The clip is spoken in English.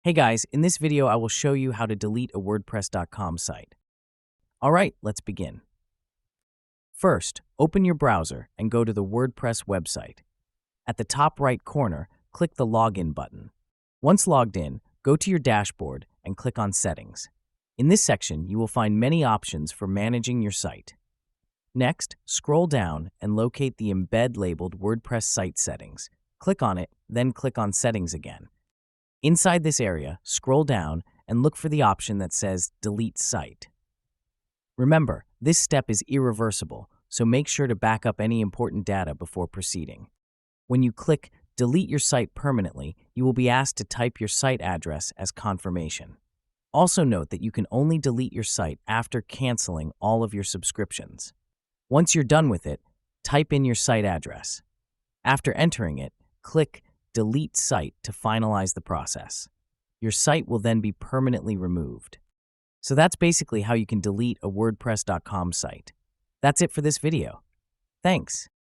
Hey guys, in this video I will show you how to delete a WordPress.com site. Alright, let's begin. First, open your browser and go to the WordPress website. At the top right corner, click the Login button. Once logged in, go to your dashboard and click on Settings. In this section, you will find many options for managing your site. Next, scroll down and locate the embed labeled WordPress Site Settings. Click on it, then click on Settings again. Inside this area, scroll down and look for the option that says Delete Site. Remember, this step is irreversible, so make sure to back up any important data before proceeding. When you click Delete your site permanently, you will be asked to type your site address as confirmation. Also note that you can only delete your site after canceling all of your subscriptions. Once you're done with it, type in your site address. After entering it, click Delete Site to finalize the process. Your site will then be permanently removed. So that's basically how you can delete a WordPress.com site. That's it for this video. Thanks.